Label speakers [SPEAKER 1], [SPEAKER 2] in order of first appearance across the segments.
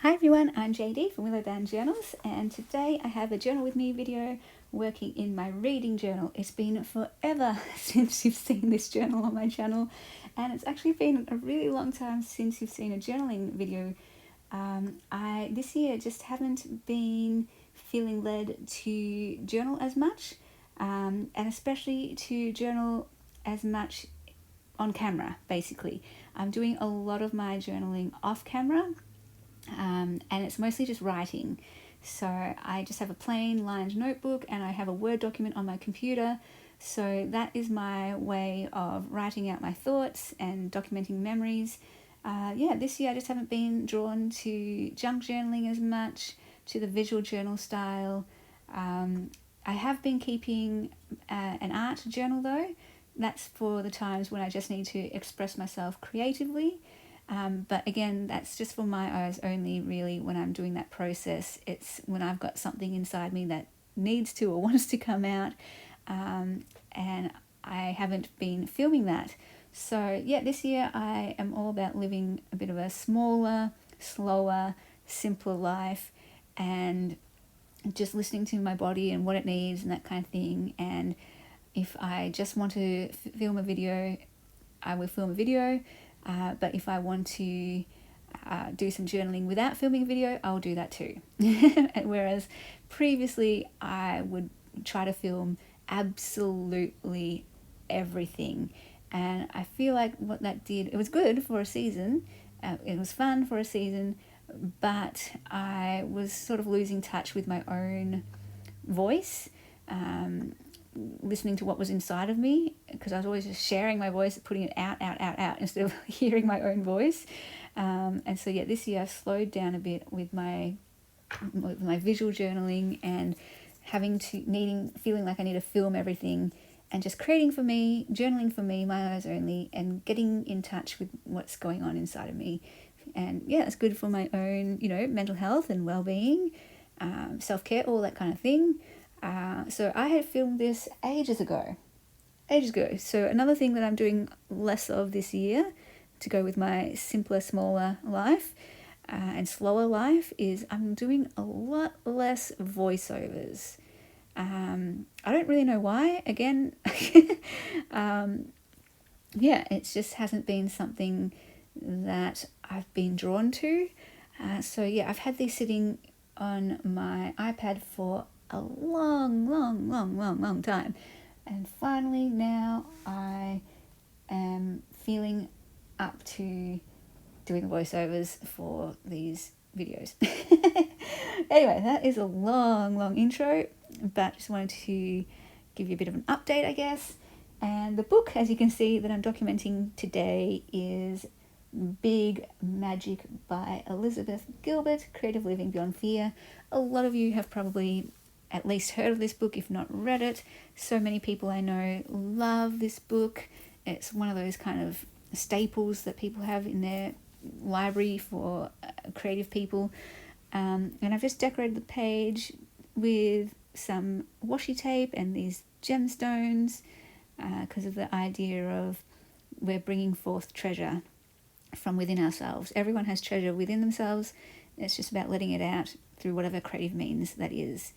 [SPEAKER 1] Hi everyone, I'm JD from Willowbound Journals, and today I have a journal with me video working in my reading journal. It's been forever since you've seen this journal on my channel, and it's actually been a really long time since you've seen a journaling video. I this year just haven't been feeling led to journal as much, and especially to journal as much on camera, basically. I'm doing a lot of my journaling off camera. And it's mostly just writing. So I just have a plain lined notebook and I have a Word document on my computer. So that is my way of writing out my thoughts and documenting memories. This year I just haven't been drawn to junk journaling as much, to the visual journal style. I have been keeping an art journal though. That's for the times when I just need to express myself creatively. But again, that's just for my eyes only, really, when I'm doing that process. It's when I've got something inside me that needs to or wants to come out, and I haven't been filming that. So yeah, this year I am all about living a bit of a smaller, slower, simpler life, and just listening to my body and what it needs and that kind of thing. And if I just want to film a video, I will film a video. But if I want to do some journaling without filming a video, I'll do that too. Whereas previously I would try to film absolutely everything. And I feel like what that did, it was good for a season, it was fun for a season, but I was sort of losing touch with my own voice. Listening to what was inside of me, because I was always just sharing my voice, putting it out instead of hearing my own voice. And so yeah, this year I've slowed down a bit with my visual journaling and feeling like I need to film everything, and just creating for me, journaling for me, my eyes only, and getting in touch with what's going on inside of me. And yeah, it's good for my own, mental health and well-being, self-care, all that kind of thing. So I had filmed this ages ago. So another thing that I'm doing less of this year to go with my simpler, smaller life and slower life is I'm doing a lot less voiceovers. I don't really know why. Again, it just hasn't been something that I've been drawn to. I've had these sitting on my iPad for a long time, and finally now I am feeling up to doing voiceovers for these videos. Anyway, that is a long intro, but just wanted to give you a bit of an update, I guess. And the book, as you can see, that I'm documenting today is Big Magic by Elizabeth Gilbert, Creative Living Beyond Fear. A lot of you have probably at least heard of this book, if not read it. So many people I know love this book. It's one of those kind of staples that people have in their library for creative people. And I've just decorated the page with some washi tape and these gemstones because of the idea of we're bringing forth treasure from within ourselves. Everyone has treasure within themselves. It's just about letting it out through whatever creative means that is.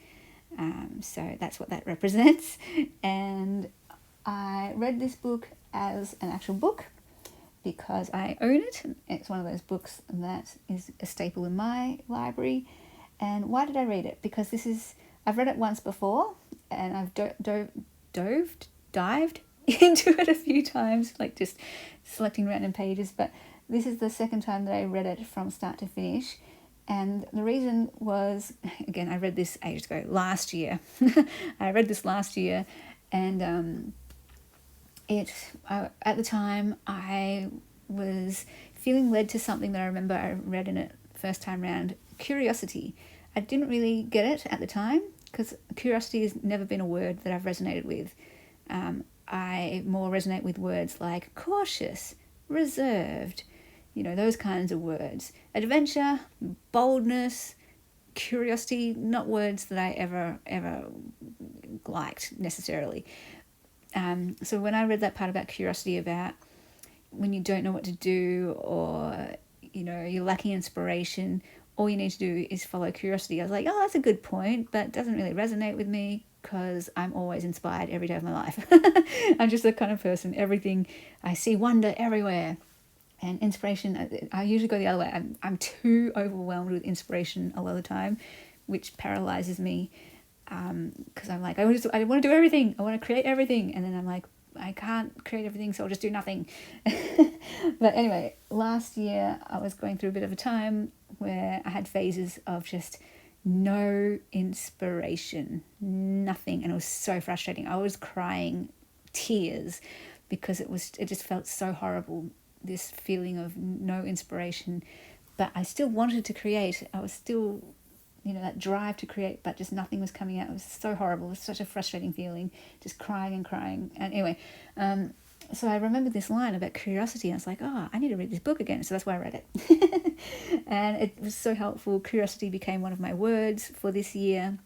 [SPEAKER 1] So that's what that represents. And I read this book as an actual book because I own it. It's one of those books that is a staple in my library. And why did I read it? Because I've read it once before, and I've dived into it a few times, like just selecting random pages. But this is the second time that I read it from start to finish. And the reason was, again, I read this ages ago, last year. I read this last year, and at the time I was feeling led to something that I remember I read in it first time round, curiosity. I didn't really get it at the time because curiosity has never been a word that I've resonated with. I more resonate with words like cautious, reserved, those kinds of words. Adventure, boldness, curiosity, not words that I ever liked necessarily. So when I read that part about curiosity, about when you don't know what to do, or you're lacking inspiration, all you need to do is follow curiosity. I was like, oh, that's a good point, but it doesn't really resonate with me because I'm always inspired every day of my life. I'm just the kind of person, everything, I see wonder everywhere. And inspiration, I usually go the other way. I'm too overwhelmed with inspiration a lot of the time, which paralyzes me, because I'm like, I want to do everything. I want to create everything. And then I'm like, I can't create everything, so I'll just do nothing. But anyway, last year I was going through a bit of a time where I had phases of just no inspiration, nothing. And it was so frustrating. I was crying tears because it just felt so horrible, this feeling of no inspiration. But I still wanted to create. I was still, that drive to create, but just nothing was coming out. It was so horrible. It was such a frustrating feeling, just crying and crying. And anyway, so I remembered this line about curiosity. I was like, oh, I need to read this book again. So that's why I read it. And it was so helpful. Curiosity became one of my words for this year.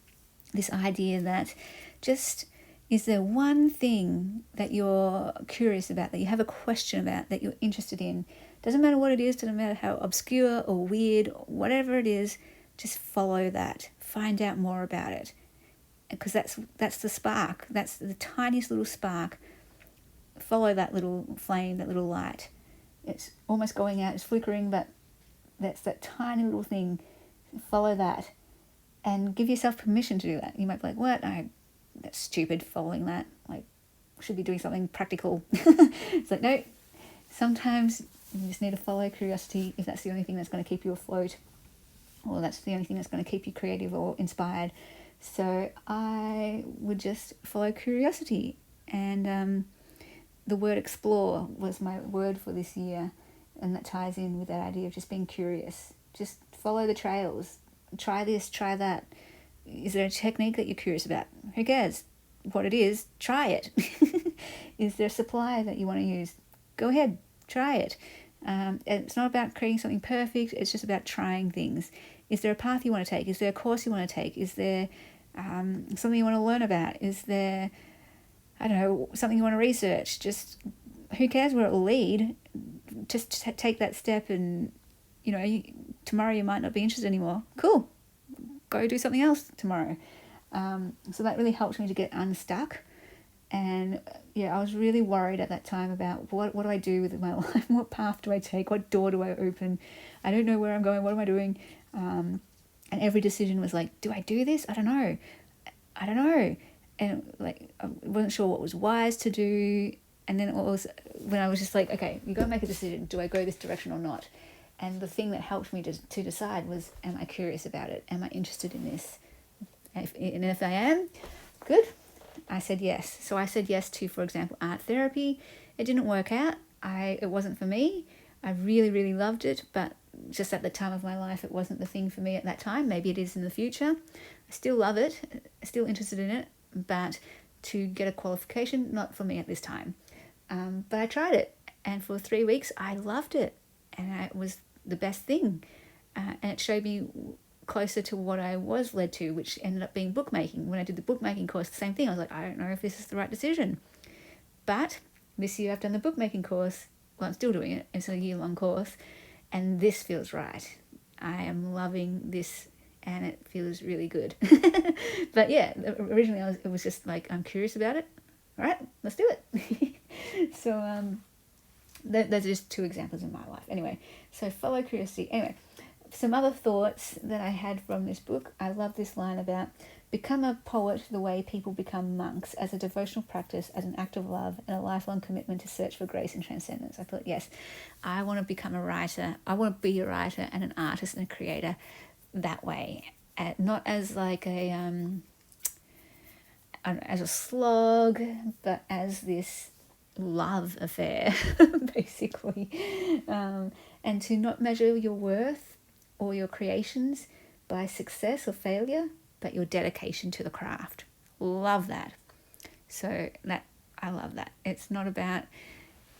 [SPEAKER 1] This idea that just, is there one thing that you're curious about, that you have a question about, that you're interested in? Doesn't matter what it is, doesn't matter how obscure or weird, whatever it is, just follow that. Find out more about it. Because that's the spark. That's the tiniest little spark. Follow that little flame, that little light. It's almost going out, it's flickering, but that's that tiny little thing. Follow that. And give yourself permission to do that. You might be like, what? That's stupid, following that. Like, should be doing something practical. It's like, no. Sometimes you just need to follow curiosity if that's the only thing that's going to keep you afloat, or that's the only thing that's going to keep you creative or inspired. So I would just follow curiosity. And the word explore was my word for this year. And that ties in with that idea of just being curious. Just follow the trails. Try this, try that. Is there a technique that you're curious about? Who cares what it is? Try it. Is there a supply that you want to use? Go ahead, try it. It's not about creating something perfect. It's just about trying things. Is there a path you want to take? Is there a course you want to take? Is there something you want to learn about? Is there, I don't know, something you want to research? Just, who cares where it will lead? Just take that step, and tomorrow you might not be interested anymore. Cool. Go do something else tomorrow. So that really helped me to get unstuck. And yeah, I was really worried at that time about what do I do with my life? What path do I take? What door do I open? I don't know where I'm going. What am I doing? And every decision was like, do I do this? I don't know. And like, I wasn't sure what was wise to do. And then it was when I was just like, okay, you got to make a decision. Do I go this direction or not? And the thing that helped me to decide was, am I curious about it? Am I interested in this? And if I am, good. I said yes. So I said yes to, for example, art therapy. It didn't work out. It wasn't for me. I really, really loved it, but just at the time of my life, it wasn't the thing for me at that time. Maybe it is in the future. I still love it, still interested in it, but to get a qualification, not for me at this time. But I tried it, and for 3 weeks, I loved it, and it was the best thing. And it showed me closer to what I was led to, which ended up being bookmaking. When I did the bookmaking course, the same thing. I was like, I don't know if this is the right decision. But this year I've done the bookmaking course. Well, I'm still doing it. It's a year-long course. And this feels right. I am loving this, and it feels really good. But yeah, originally it was just like, I'm curious about it. All right, let's do it. So those are just 2 examples in my life. Anyway, so follow curiosity. Anyway, some other thoughts that I had from this book. I love this line about become a poet the way people become monks, as a devotional practice, as an act of love, and a lifelong commitment to search for grace and transcendence. I thought, yes, I want to become a writer. I want to be a writer and an artist and a creator that way. Not as like as a slog, but as this love affair, basically. And to not measure your worth or your creations by success or failure, but your dedication to the craft. Love that. So I love that. It's not about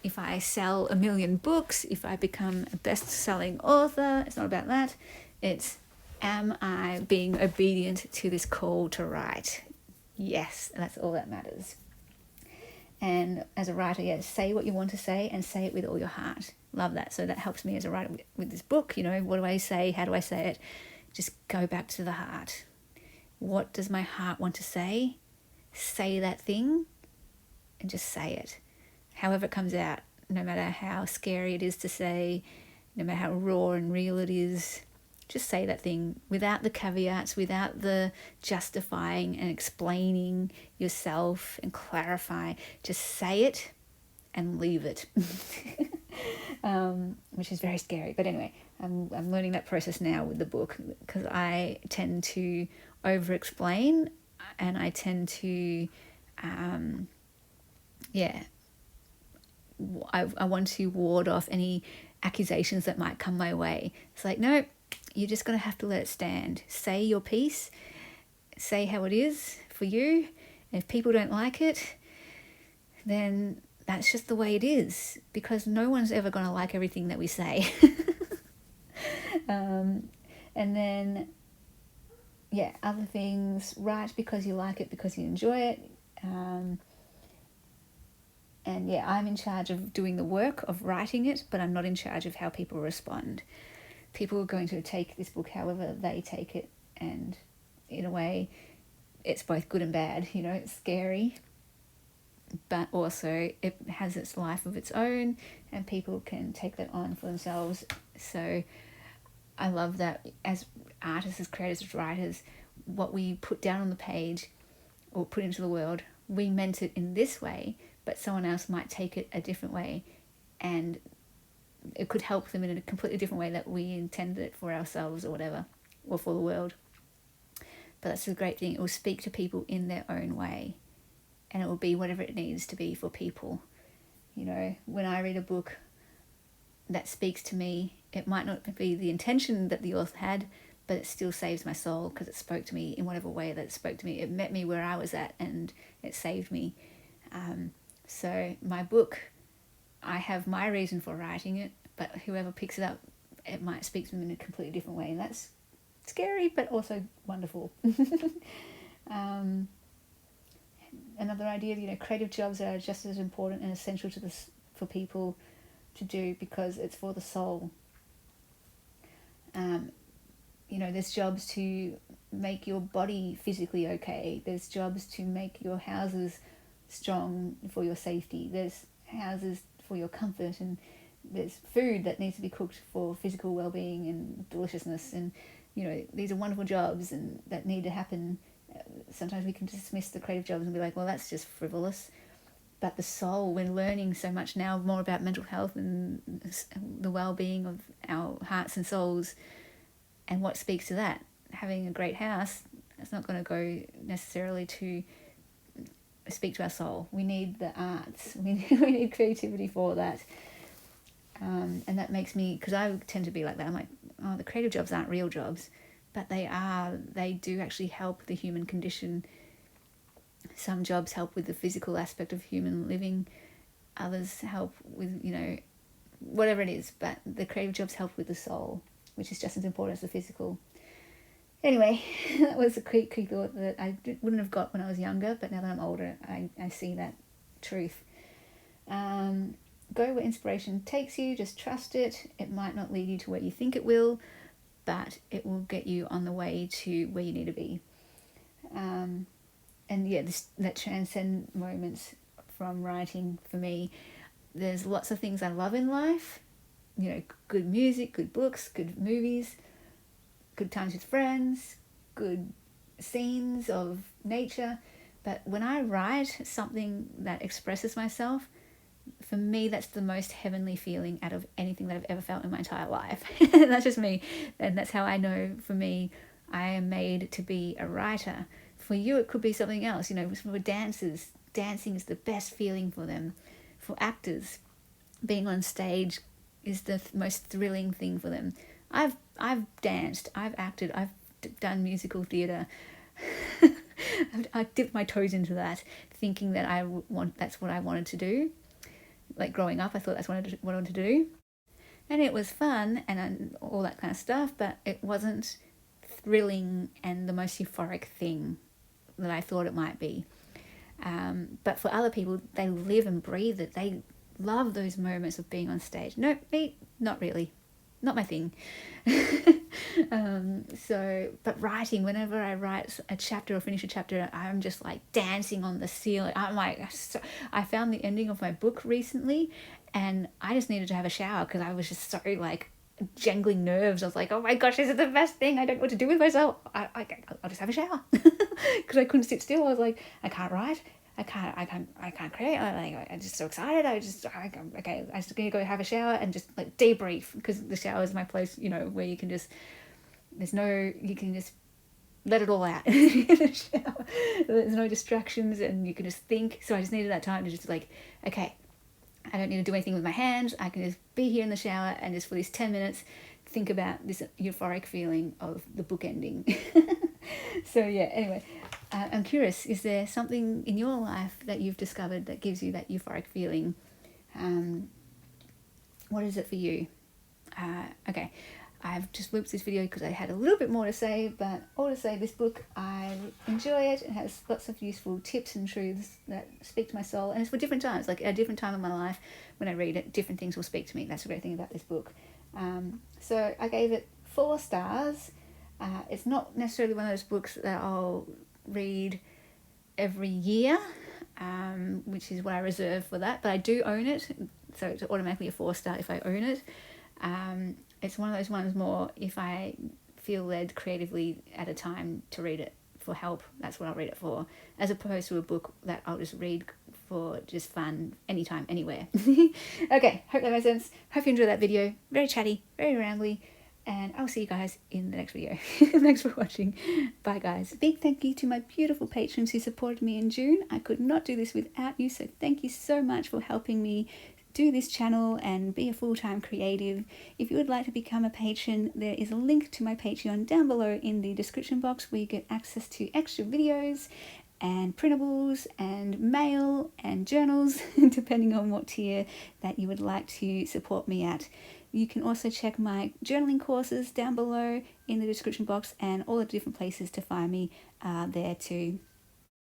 [SPEAKER 1] if I sell 1 million books, if I become a best-selling author. It's not about that. It's, am I being obedient to this call to write? Yes, that's all that matters. And as a writer, yes, say what you want to say, and say it with all your heart. love that. So that helps me as a writer with this book. What do I say? How do I say it? Just go back to the heart. What does my heart want to say? Say that thing and just say it. However it comes out, no matter how scary it is to say, no matter how raw and real it is, just say that thing without the caveats, without the justifying and explaining yourself and clarify. Just say it and leave it. Which is very scary. But anyway, I'm learning that process now with the book, because I tend to over-explain, and I tend to, I want to ward off any accusations that might come my way. It's like, no, you're just going to have to let it stand. Say your piece. Say how it is for you. And if people don't like it, then that's just the way it is, because no one's ever going to like everything that we say. And then, other things, write because you like it, because you enjoy it. I'm in charge of doing the work of writing it, but I'm not in charge of how people respond. People are going to take this book however they take it, and in a way, it's both good and bad. It's scary, but also it has its life of its own, and people can take that on for themselves. So I love that as artists, as creators, as writers, what we put down on the page or put into the world, we meant it in this way, but someone else might take it a different way, and it could help them in a completely different way that we intended it for ourselves or whatever, or for the world. But that's the great thing. It will speak to people in their own way, and it will be whatever it needs to be for people. When I read a book that speaks to me, it might not be the intention that the author had, but it still saves my soul, because it spoke to me in whatever way that it spoke to me. It met me where I was at, and it saved me. So my book, I have my reason for writing it, but whoever picks it up, it might speak to them in a completely different way, and that's scary but also wonderful. Another idea, creative jobs are just as important and essential to this for people to do, because it's for the soul. There's jobs to make your body physically okay. There's jobs to make your houses strong for your safety. There's houses for your comfort, and there's food that needs to be cooked for physical well-being and deliciousness. And these are wonderful jobs and that need to happen. Sometimes we can dismiss the creative jobs and be like, well, that's just frivolous. But the soul, we're learning so much now more about mental health and the well-being of our hearts and souls, and what speaks to that. Having a great house, it's not going to go necessarily to speak to our soul. We need the arts. We need creativity for that. And that makes me, because I tend to be like that, I'm like, oh, the creative jobs aren't real jobs, but they do actually help the human condition. Some jobs help with the physical aspect of human living, others help with, whatever it is, but the creative jobs help with the soul, which is just as important as the physical. Anyway, that was a quick thought that I wouldn't have got when I was younger, but now that I'm older, I see that truth. Go where inspiration takes you, just trust it. It might not lead you to where you think it will, but it will get you on the way to where you need to be. That transcend moments from writing for me. There's lots of things I love in life, good music, good books, good movies, good times with friends, good scenes of nature. But when I write something that expresses myself, for me, that's the most heavenly feeling out of anything that I've ever felt in my entire life. That's just me. And that's how I know, for me, I am made to be a writer. For you, it could be something else. For dancers, dancing is the best feeling for them. For actors, being on stage is the most thrilling thing for them. I've danced, I've acted, I've done musical theatre. I dipped my toes into that, thinking that that's what I wanted to do. Like growing up, I thought that's what I wanted to do. And it was fun and all that kind of stuff, but it wasn't thrilling and the most euphoric thing that I thought it might be. But for other people, they live and breathe it. love those moments of being on stage. No, me, not really. Not my thing. But writing, whenever I write a chapter or finish a chapter, I'm just like dancing on the ceiling. I'm like, I found the ending of my book recently, and I just needed to have a shower because I was just so like jangling nerves. I was like, oh my gosh, this is the best thing. I don't know what to do with myself. I'll just have a shower because I couldn't sit still. I was like, I can't write. I can't create. I'm just so excited. I just gonna go have a shower and just like debrief, because the shower is my place, where you can just, you can just let it all out in the shower. There's no distractions and you can just think. So I just needed that time to just like, okay, I don't need to do anything with my hands. I can just be here in the shower and just for these 10 minutes think about this euphoric feeling of the book ending. So yeah, anyway, I'm curious, is there something in your life that you've discovered that gives you that euphoric feeling? What is it for you? Okay, I've just looped this video because I had a little bit more to say, but all to say, this book, I enjoy it. It has lots of useful tips and truths that speak to my soul, and it's for different times. Like at a different time in my life, when I read it, different things will speak to me. That's the great thing about this book. So I gave it 4 stars. It's not necessarily one of those books that I'll read every year, which is what I reserve for that, but I do own it, so it's automatically a 4-star if I own it. It's one of those ones more if I feel led creatively at a time to read it for help. That's what I'll read it for, as opposed to a book that I'll just read for just fun anytime, anywhere. Okay, hope that makes sense. Hope you enjoyed that video. Very chatty, very rambly, and I'll see you guys in the next video. Thanks for watching. Bye guys. Big thank you to my beautiful patrons who supported me in June. I could not do this without you, so thank you so much for helping me do this channel and be a full-time creative. If you would like to become a patron, there is a link to my Patreon down below in the description box, where you get access to extra videos and printables and mail and journals, depending on what tier that you would like to support me at. You can also check my journaling courses down below in the description box, and all the different places to find me there too.